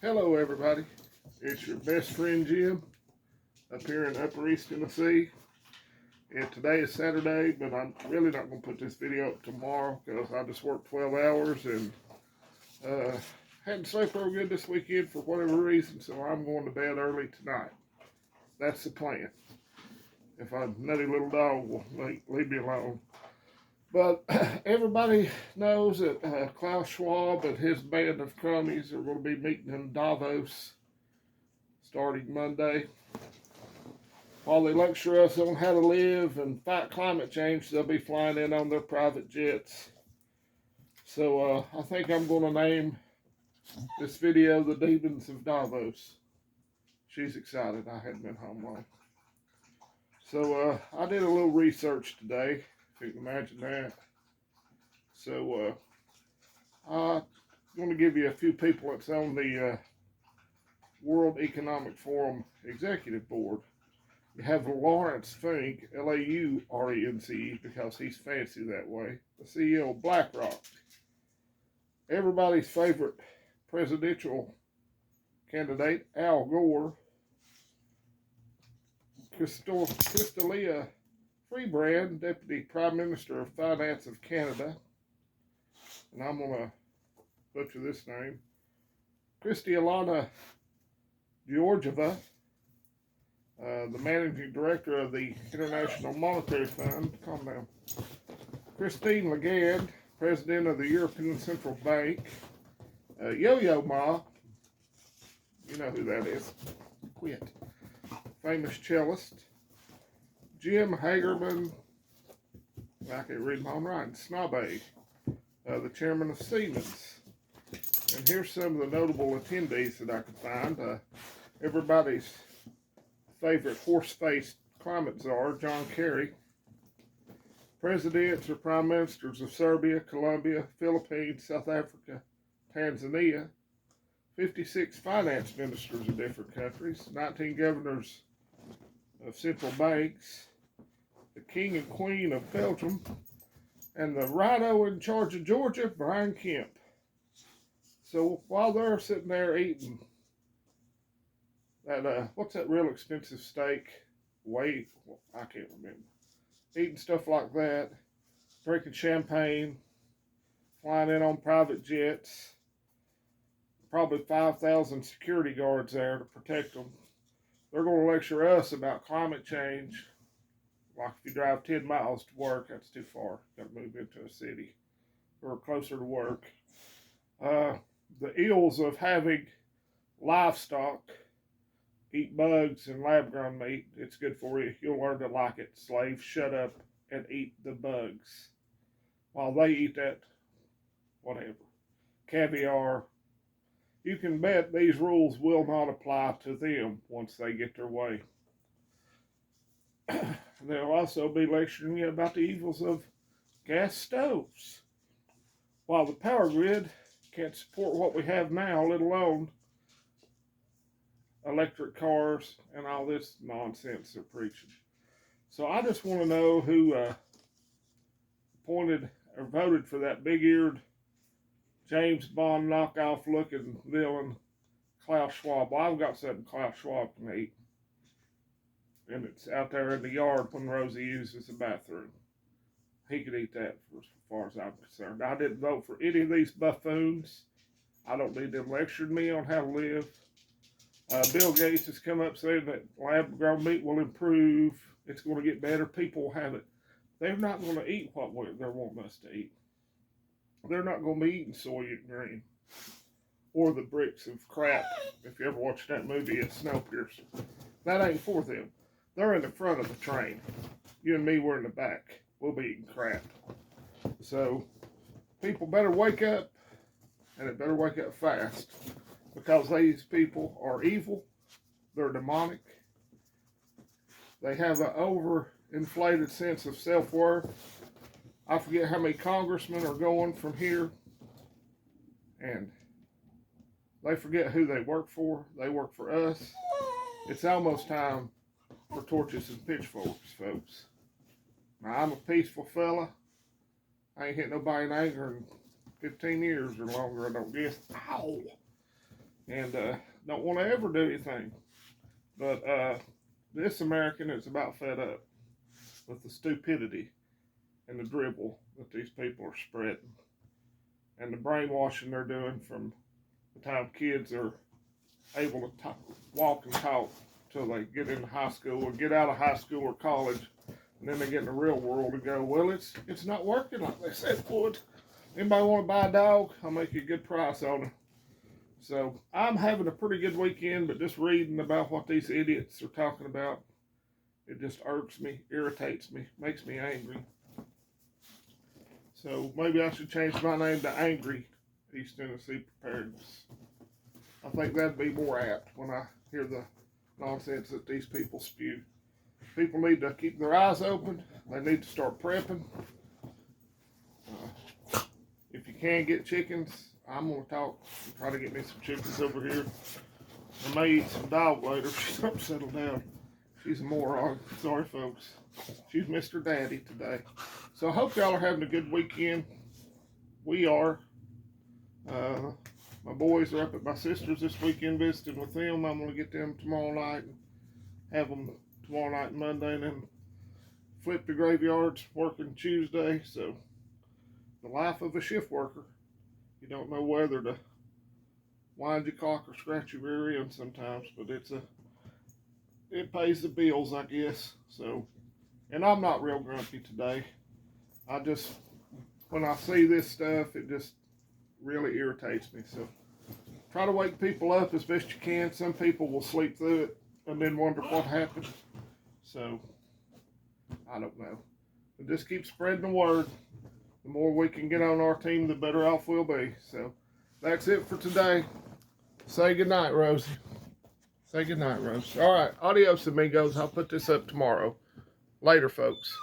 Hello everybody, it's your best friend Jim up here in Upper East Tennessee, and today is Saturday, but I'm really not going to put this video up tomorrow because I just worked 12 hours and hadn't slept real good this weekend for whatever reason, so I'm going to bed early tonight. That's the plan. If a nutty little dog will leave me alone. But everybody knows that Klaus Schwab and his band of cronies are going to be meeting in Davos starting Monday. While they lecture us on how to live and fight climate change, they'll be flying in on their private jets. So I think I'm going to name this video The Demons of Davos. She's excited. I hadn't been home long. So I did a little research today. If you can imagine that. So I'm going to give you a few people that's on the World Economic Forum Executive Board. You have Lawrence Fink, L-A-U-R-E-N-C, because he's fancy that way, the CEO of BlackRock. Everybody's favorite presidential candidate, Al Gore. Chrystia Freebrand, Deputy Prime Minister of Finance of Canada. And I'm going to butcher this name. Kristalina Georgieva, the Managing Director of the International Monetary Fund. Calm down. Christine Lagarde, President of the European Central Bank. Yo-Yo Ma, you know who that is. Quit. Famous cellist. Jim Hagerman, I can't read my own writing, Snobbe, the chairman of Siemens. And here's some of the notable attendees that I could find. Everybody's favorite horse-faced climate czar, John Kerry. Presidents or prime ministers of Serbia, Colombia, Philippines, South Africa, Tanzania. 56 finance ministers of different countries. 19 governors of central banks. The King and Queen of Belgium. And the rhino in charge of Georgia, Brian Kemp. So while they're sitting there eating that, what's that real expensive steak? I can't remember. Eating stuff like that, drinking champagne, flying in on private jets, probably 5,000 security guards there to protect them. They're going to lecture us about climate change. Like if you drive 10 miles to work, that's too far. Got to move into a city or closer to work. The ills of having livestock eat bugs and lab-grown meat. It's good for you. You'll learn to like it. Slaves, shut up and eat the bugs while they eat that whatever. Caviar. You can bet these rules will not apply to them once they get their way. They'll also be lecturing you about the evils of gas stoves. While the power grid can't support what we have now, let alone electric cars and all this nonsense they're preaching. So I just want to know who appointed or voted for that big-eared James Bond knockoff looking villain, Klaus Schwab. Well, I've got something Klaus Schwab can eat. And it's out there in the yard when Rosie uses the bathroom. He could eat that as far as I'm concerned. I didn't vote for any of these buffoons. I don't need them lecturing me on how to live. Bill Gates has come up saying that lab-grown meat will improve. It's going to get better. People will have it. They're not going to eat what they're wanting us to eat. They're not going to be eating soy and green. Or the bricks of crap. If you ever watched that movie, it's Snowpiercer. That ain't for them. They're in the front of the train. You and me, we're in the back. We'll be eating crap. So, people better wake up, and it better wake up fast, because these people are evil. They're demonic. They have an overinflated sense of self-worth. I forget how many congressmen are going from here, and they forget who they work for. They work for us. It's almost time for torches and pitchforks, folks. Now, I'm a peaceful fella. I ain't hit nobody in anger in 15 years or longer, I don't guess. Ow! and don't want to ever do anything. But this American is about fed up with the stupidity and the dribble that these people are spreading, and the brainwashing they're doing from the time kids are able to walk and talk till they get into high school or get out of high school or college, and then they get in the real world and go, well, it's not working like they said it would. Anybody want to buy a dog? I'll make you a good price on it. So I'm having a pretty good weekend, but just reading about what these idiots are talking about, it just irks me, irritates me, makes me angry. So maybe I should change my name to Angry East Tennessee Preparedness. I think that'd be more apt when I hear the nonsense that these people spew. People need to keep their eyes open. They need to start prepping. If you can get chickens, I'm going to talk and try to get me some chickens over here. I may eat some dog later if she don't settle down. She's a moron. Sorry, folks. She's Mr. Daddy today. So I hope y'all are having a good weekend. We are. My boys are up at my sister's this weekend visiting with them. I'm going to get them tomorrow night and have them tomorrow night and Monday, and then flip the graveyards working Tuesday. So the life of a shift worker. You don't know whether to wind your clock or scratch your rear end sometimes, but it pays the bills, I guess. So, and I'm not real grumpy today. When I see this stuff, it just really irritates me. So try to wake people up as best you can. Some people will sleep through it and then wonder what happened. So I don't know. But just keep spreading the word. The more we can get on our team, the better off we'll be. So that's it for today. Say goodnight, Rosie. Say goodnight, Rose. All right. Adios, amigos. I'll put this up tomorrow. Later, folks.